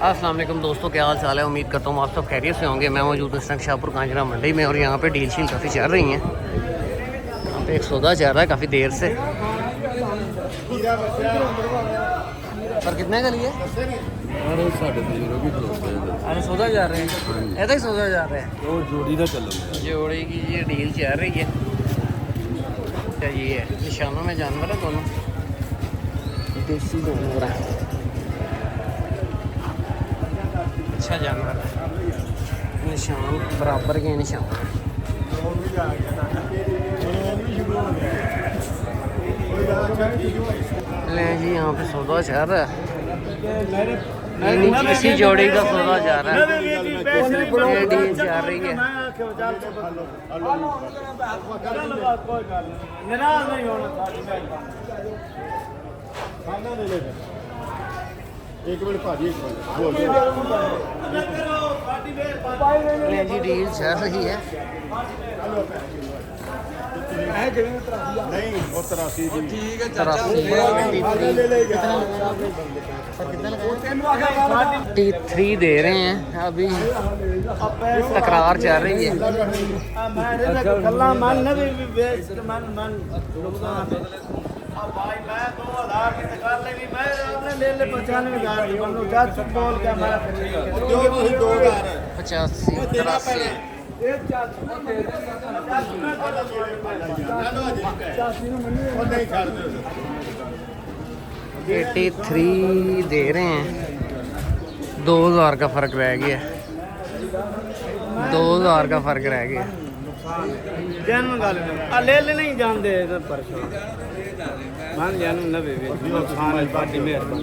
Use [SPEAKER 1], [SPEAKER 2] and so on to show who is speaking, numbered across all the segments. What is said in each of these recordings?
[SPEAKER 1] अस्सलाम वालेकुम दोस्तों, क्या हाल चाल है। उम्मीद करता हूँ आप सब खैरियत से होंगे। मैं मौजूद हूँ इस टाइम शाहपुर कांजरा मंडी में और यहाँ पे डील शील काफ़ी चल रही हैं। यहाँ पे एक सौदा चल रहा है काफ़ी देर से। और कितने का लिए?
[SPEAKER 2] अरे 3.5 की
[SPEAKER 1] अरे सौदा जा रहे हैं, ऐसा ही सौदा जा रहे हैं।
[SPEAKER 2] तो जोड़ी ना चलो,
[SPEAKER 1] जोड़ी की ये डील चल रही है। क्या ये है? निशानों में जानवर है दोनों, देसी जानवर है, अच्छा जानवर है। निशान बराबर के निशान है। ले जी, यहाँ पे सौदा चल रहा है। इसी जोड़ी का सौदा जा रहा है। ये डील जा रही है।
[SPEAKER 2] एक मिनट भाजी, एक मिनट
[SPEAKER 1] ले जी, डील चल रही है।
[SPEAKER 2] नहीं और 83 ठीक है चाचा।
[SPEAKER 1] 83 दे रहे हैं। अभी तकरार चल रही है। पचासी 83 83 दे रहे हैं। 2000 का फ़र्क रह गया। 2000 का फ़र्क रह गया।
[SPEAKER 3] ले नहीं जानते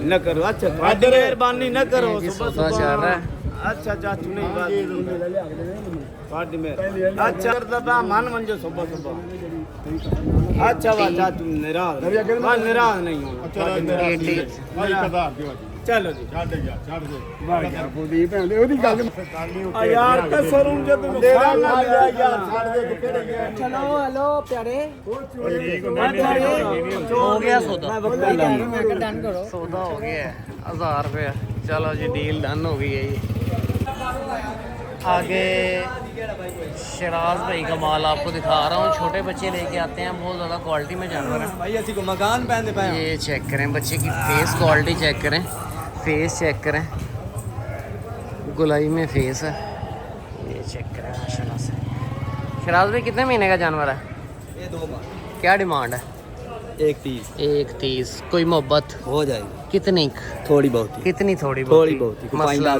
[SPEAKER 3] न करो। अच्छा मेहरबानी न करो।
[SPEAKER 1] सौदा चल रहा है।
[SPEAKER 3] अच्छा चाचू नहीं अच्छा करता मन मंजो सुबह सुबह। अच्छा वाह चाचू निराश नहीं होना। चलो जी यार कसरूं जब चलो हेलो प्यारे
[SPEAKER 1] हो गया सौदा। सौदा हो गया है 1000 रुपया। चलो जी, डील डन हो गई है ये। आगे शराज भाई का माल आपको दिखा रहा हूँ। छोटे बच्चे लेके आते हैं, बहुत ज़्यादा क्वालिटी में जानवर है
[SPEAKER 3] भाई। ऐसी को मकान पहनते पाए।
[SPEAKER 1] ये चेक करें, बच्चे की फेस क्वालिटी चेक करें, फेस चेक करें, गुलाई में फेस है। ये चेक करें माशाल्लाह से। शराज भाई कितने महीने का जानवर है?
[SPEAKER 3] ये 2 माह।
[SPEAKER 1] क्या डिमांड है?
[SPEAKER 3] 130
[SPEAKER 1] 130। कोई मोहब्बत
[SPEAKER 3] हो जाएगी?
[SPEAKER 1] कितनी?
[SPEAKER 3] थोड़ी बहुत
[SPEAKER 1] कितनी? थोड़ी
[SPEAKER 3] बहुत
[SPEAKER 1] मसला।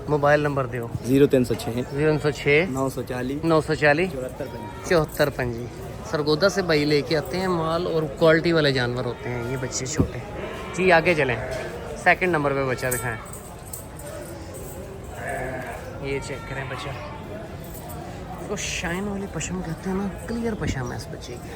[SPEAKER 1] मोबाइल नंबर दो।
[SPEAKER 3] 0306
[SPEAKER 1] 0306
[SPEAKER 3] 940
[SPEAKER 1] 940
[SPEAKER 3] 74
[SPEAKER 1] 74 सरगोदा से भाई लेके आते हैं माल और क्वालिटी वाले जानवर होते हैं ये बच्चे छोटे जी। आगे चलें, सेकंड नंबर पे बच्चा दिखाएं। ये चेक करें बच्चा, इसको शाइन वाली पशम कहते हैं ना, क्लियर पशम है इस बच्चे की।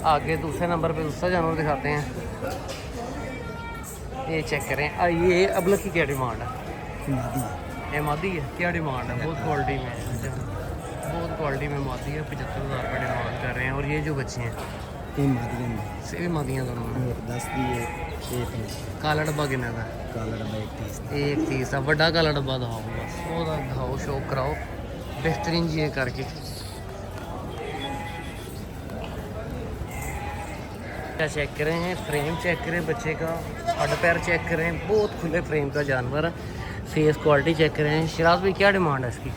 [SPEAKER 1] आगे दूसरे नंबर पे दूसरा जानवर दिखाते हैं। ये चेक करें। ये अबलक की क्या डिमांड है? ये मादी है। क्या डिमांड है? बहुत क्वालिटी में है, बहुत क्वालिटी में मादी है। 75,000 का डिमांड कर रहे हैं। और ये जो बच्चे हैं सेवी मादियाँ दोनों में। काला डब्बा कितना का? 130। अब बड़ा काला डब्बा दिखाओ, बस वो दिखाओ, शो कराओ बेहतरीन जी करके। चेक करें, फ्रेम चेक करें बच्चे का, हड पैर चेक करें, बहुत खुले फ्रेम का जानवर है। फेस क्वालिटी चेक करें। शराज भाई क्या डिमांड है इसकी?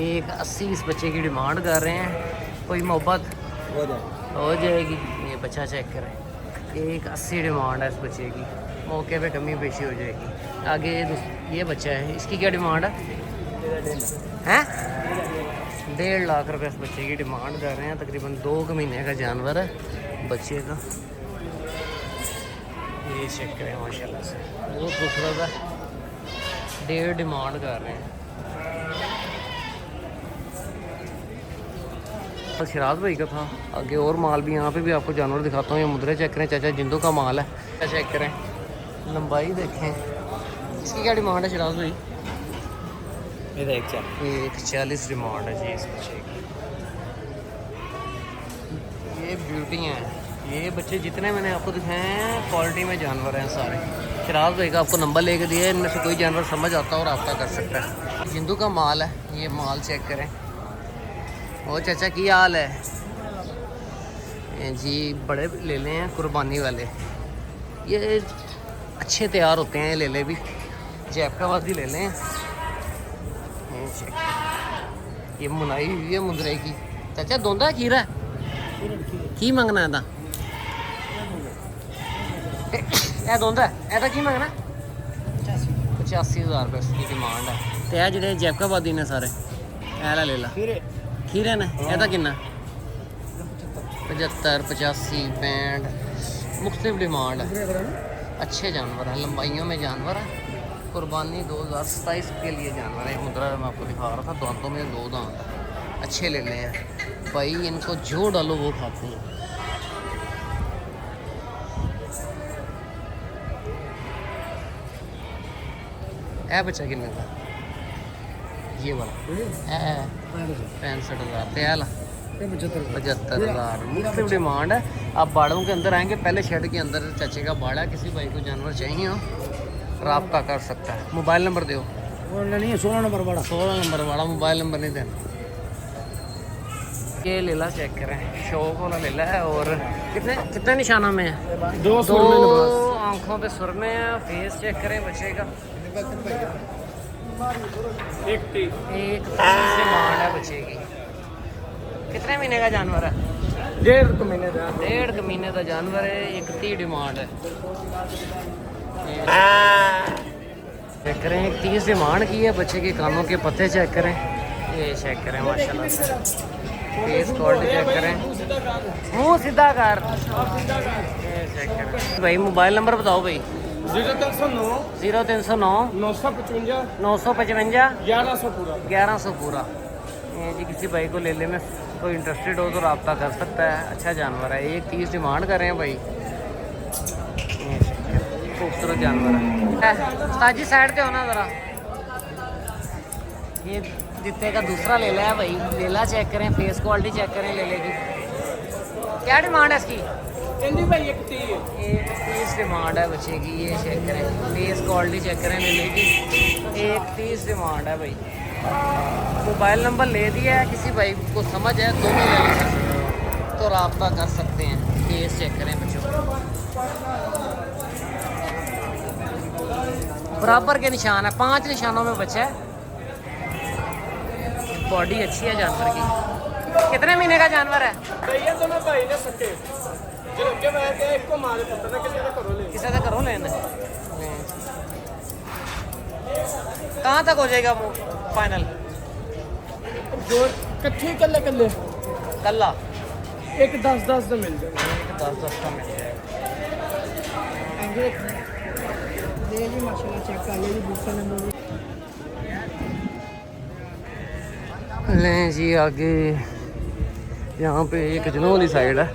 [SPEAKER 1] 180 इस बच्चे की डिमांड कर रहे हैं। कोई मोहब्बत हो जाएगी। ये बच्चा चेक करें, 180 डिमांड है इस बच्चे की। मौके पे कमी पेशी हो जाएगी। आगे ये बच्चा है, इसकी क्या डिमांड है? 1.5 लाख रुपये इस बच्चे की डिमांड कर रहे हैं। तकरीबन 2 महीने का जानवर है बच्चे का। ये चेक करें माशाल्लाह से, बहुत खूबसूरत है। 1.5 डिमांड कर रहे हैं। शराज भाई का था। आगे और माल भी, यहाँ पे भी आपको जानवर दिखाता हूँ। ये मुद्रे चेक करें चाचा, जिंदों का माल है। चेक करें, लंबाई देखें, इसकी क्या डिमांड है शराज भाई?
[SPEAKER 3] मेरा एक चार
[SPEAKER 1] 140 डिमांड है जी इस बच्चे की। ये ब्यूटी हैं, ये बच्चे जितने मैंने आपको दिखाए हैं क्वालिटी में जानवर हैं सारे। शराज भाई का आपको नंबर लेके दिया है, इनमें से कोई जानवर समझ आता है और रब्ता कर सकता है। जिंदू का माल है, ये माल चेक करें। और चाचा की हाल है जी? बड़े ले लें हैं कुर्बानी वाले, ये अच्छे तैयार होते हैं। ले ले भी जैफराबाद भी ले लें। ये चेक, ये मुनाई हुई है मुंदरे की। चाचा दोंदा खीरा है की मंगना है? ਇਹ ਦੋਂਦਾ ਇਹਦਾ ਕੀ ਮੰਗਣਾ? 85,000 रुपये इसकी डिमांड है। तो यह जो जैफराबादी ने सारे ऐला ले ला खीरे ने। ਇਹਦਾ किन्ना? 75, 85, 65 मुख्तलिफ डिमांड है। अच्छे जानवर हैं, लंबाइयों में जानवर है। कुर्बानी 2027 के लिए जानवर है। मुद्रा मैं आपको दिखा रहा था, दांतों में 2 दांत है। अच्छे ले लें भाई, इनको जो डालो वो खाते हैं। ए बच्चा कितने का? ये वाला 65,000। तो 75,000 मुख्तलिफ डिमांड है। आप बाड़ों के अंदर आएंगे, पहले शेड के अंदर चाचे का बाड़ा। किसी भाई को जानवर चाहिए हो रब्ता कर सकता है। मोबाइल नंबर दो।
[SPEAKER 2] नहीं है 16 नंबर वाला।
[SPEAKER 1] 16 नंबर वाला मोबाइल नंबर नहीं देना। ये लेला चेक करें, शौक वाला लेला है। और कितने निशाना में है?
[SPEAKER 2] 2
[SPEAKER 1] आंखों पे सुरमे है। फेस चेक करें बच्चे का। एक डिमांड है बच्चे की। कितने महीने का जानवर है?
[SPEAKER 2] 1.5 महीने का।
[SPEAKER 1] 1.5 महीने का जानवर है। 31 डिमांड है। चेक करें, 30 डिमांड की है। बच्चे के कानों के पत्ते चेक करें। ये चेक करें माशाल्लाह से। फेस क्वालिटी चेक करें, मुंह सीधा कर। ये चेक करें भाई। मोबाइल नंबर बताओ भाई।
[SPEAKER 2] 0309
[SPEAKER 1] 0309
[SPEAKER 2] 955
[SPEAKER 1] 955
[SPEAKER 2] 1100 पूरा।
[SPEAKER 1] 1100 पूरा। ये जी किसी भाई को ले ले में कोई इंटरेस्टेड हो तो रब्ता कर सकता है। अच्छा जानवर है। 1.30 डिमांड कर रहे हैं भाई। खूबसूरत जानवर है। ताजी साइड पे होना ज़रा। ये जितने का दूसरा लेला है भाई। लेला चेक करें, फेस क्वालिटी चेक करें लेले की। क्या डिमांड है इसकी? 1.30 डिमांड है बच्चे की। ये चेक करें, फेस क्वालिटी चेक करें लेले की। 1.30 डिमांड है भाई। मोबाइल नंबर ले दिया है, किसी भाई को समझ है दोनों ले सकते हो तो रब्ता कर सकते हैं। फेस चेक करें बच्चों, बराबर के निशान है। 5 निशानों में बच्चा है। बॉडी अच्छी है जानवर की। कितने महीने का जानवर है? किसी का करो लेना। कहाँ तक हो जाएगा वो फाइनल?
[SPEAKER 2] जो कच्चे कल्ले
[SPEAKER 1] कल्ला
[SPEAKER 2] एक 10 तो मिल जाएगा।
[SPEAKER 1] 10 का मिल जाएगा।
[SPEAKER 2] माशाल्लाह चेक कर ले। दूसरा नंबर
[SPEAKER 1] लें जी आगे। यहाँ पे एक जनोली साइड है,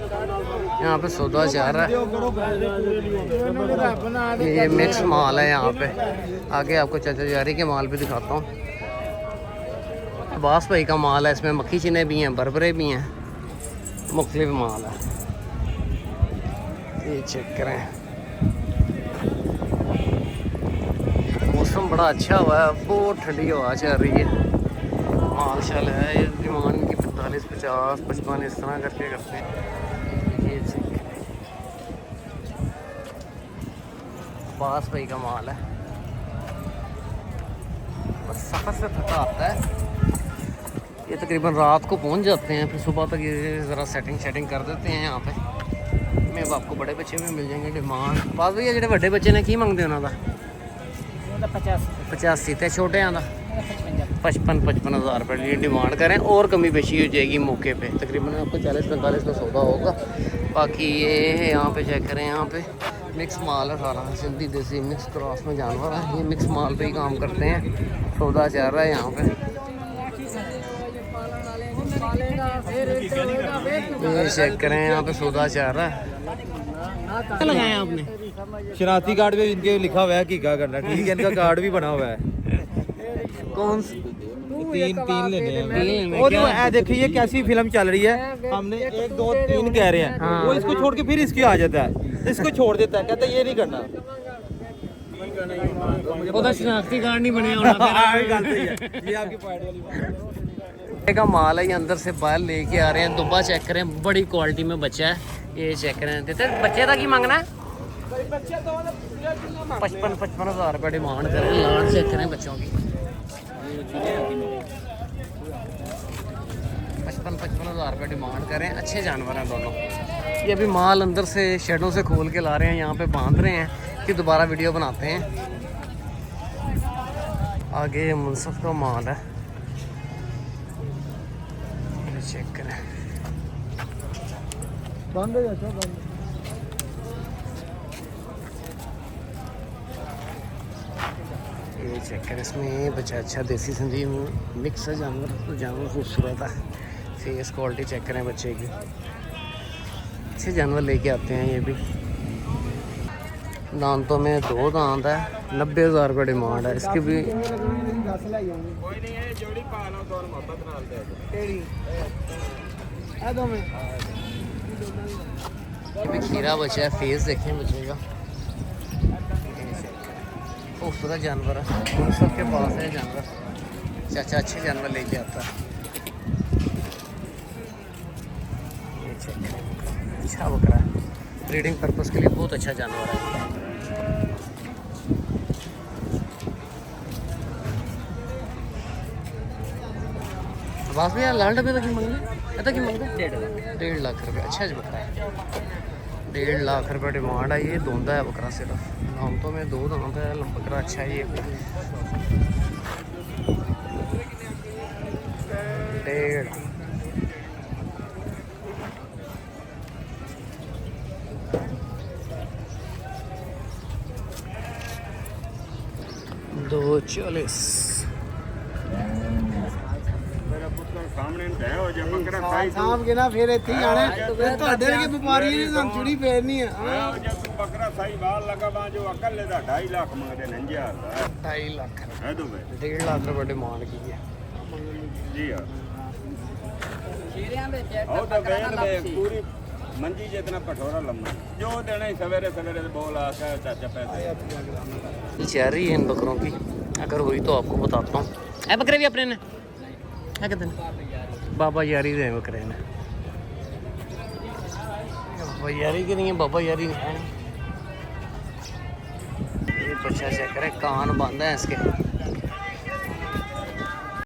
[SPEAKER 1] यहाँ पे सौदा चाह रहा है। ये मिक्स माल है यहाँ पे। आगे आपको चाचा जारी के माल भी दिखाता हूँ। बास भाई का माल है, इसमें मक्खी चने भी हैं, बरबरे भी हैं, मुख्तलिफ माल है। ये चेक करें, मौसम बड़ा अच्छा हुआ है, बहुत ठंडी हवा चल रही है। माल शाल है। ये डिमांड की 45, 50, 55 इस तरह करके करते हैं। ये चेक करें, बास भाई का माल है। बस सफ़र से थका आता है। ये तकरीबन रात को पहुंच जाते हैं, फिर सुबह तक ये ज़रा सेटिंग कर देते हैं यहाँ पे। मैं अब आपको बड़े बच्चे में मिल जाएंगे। डिमांड बात भैया जो बड़े बच्चे ने की मंगते उन्होंने 85 तो छोटे का 55 हज़ार रुपये डिमांड करें और कमी पेशी हो जाएगी मौके पे। तकरीबन आपको 40-45 का सौदा होगा। बाकी ये यहाँ पे चेक करें, यहाँ पे मिक्स माल है सारा, सिंधी देसी मिक्स क्रॉस में जानवर है। ये मिक्स माल पे ही काम करते हैं। सौदा चल रहा है यहाँ पे। ये चेक करें, यहाँ पे सौदा चल रहा है। क्या लगाया आपने?
[SPEAKER 3] शनाख्ती कार्ड पे इनके लिखा हुआ है कि क्या करना, ठीक है, इनका कार्ड भी बना हुआ है।
[SPEAKER 1] कौन
[SPEAKER 3] तीन लेने हैं।
[SPEAKER 1] तीन
[SPEAKER 3] और जो है देखिए ये कैसी फिल्म चल रही है, हमने 1 2 3 कह रहे हैं,
[SPEAKER 1] हाँ।
[SPEAKER 3] वो इसको छोड़ के फिर इसकी आ जाता है, इसको छोड़ देता है, कहता है ये नहीं करना।
[SPEAKER 1] ਉਹਦਾ ਸ਼ਨਾਖਤੀ ਕਾਰਡ नहीं बनया होना
[SPEAKER 3] ये आपकी पॉइंट वाली बात।
[SPEAKER 1] का माल है, ये अंदर से बाहर लेके आ रहे हैं। दुब्बा चेक करें, बड़ी क्वालिटी में बच्चा है, ये चेक करें। देते बच्चे का की मांगना है 55,000 रुपये डिमांड करें। लान चेक करें बच्चों की 55,000 रुपये डिमांड करें। अच्छे जानवर हैं दोनों। ये अभी माल अंदर से शेडों से खोल के ला रहे हैं, यहाँ पे बांध रहे हैं कि दोबारा वीडियो बनाते हैं। आगे ये मुनसफ का माल है, ये चेक करें।
[SPEAKER 3] बंद हो जाता बंद।
[SPEAKER 1] ये चेक करें, इसमें बच्चा अच्छा देसी सिंधी मिक्स है जानवर, तो जानवर खूबसूरत है। फेस क्वालिटी चेक करें बच्चे की, अच्छे जानवर लेके आते हैं ये भी। दांतों में 2 दांत है, 90,000 रुपये डिमांड है इसकी भी। ये भी खीरा बचा है, फेस देखें बच्चे का, खूबसूरत जानवर है। उन सब के पास है जानवर, चाचा अच्छे जानवर लेके आता है। ये चेक करें, अच्छा बकरा है, ब्रीडिंग पर्पस के लिए बहुत अच्छा जानवर है। बस भैया लाल डब्बे तक मंगे, इतना की मंगे 1.5 लाख रुपये। अच्छा जी बकरा है, 1.5 लाख रुपये डिमांड है। ये धोंदा है बकरा, सिर्फ दांतों में 2 दांत है, बकरा अच्छा है ये। 1.5 240।
[SPEAKER 2] ਸਾਹਮਣੇ ਤੈ ਹੋ ਜਾ ਬੱਕਰਾ ਸਾਈ
[SPEAKER 3] ਸਾਹਮ ਕੇ ਨਾ ਫਿਰ ਇੱਥੇ ਹੀ ਆਣਾ, ਤੁਹਾਡੇ ਵਰਗੇ ਵਪਾਰੀ ਨੇ ਸਾਨੂੰ ਚੁੜੀ ਫੇਰਨੀ ਆ।
[SPEAKER 2] ਜੇ ਤੂੰ ਬੱਕਰਾ ਸਾਈ ਬਾਹਰ ਲਗਾ ਬਾ ਜੋ ਅਕਲ ਦਾ 2.5 ਲੱਖ ਮੰਗਦੇ ਨੇ 1000 ਦਾ
[SPEAKER 1] 2.5 लाख
[SPEAKER 2] ਹੈ ਦੋ ਵੇ
[SPEAKER 1] 1.5 लाख रुपये डिमांड की है।
[SPEAKER 2] ਜੀ ਆ ਉਹ ਤਾਂ ਵੇਲ ਵੇ ਪੂਰੀ ਮੰਜੀ ਜਿਤਨਾ ਪਠੋਰਾ लम्बा जो देना ही सवेरे सवेरे बोल आ के चाचा पैसे
[SPEAKER 1] ये चल रही है इन बकरों की, अगर हुई तो आपको बताता हूँ। है बकरे भी अपने ने, है कहते हैं बाबा यारी दे बकरे ने, बाबा यारी की नहीं है, बाबा यारी है नहीं। ये बच्चा चेक करें, कान बंद है इसके।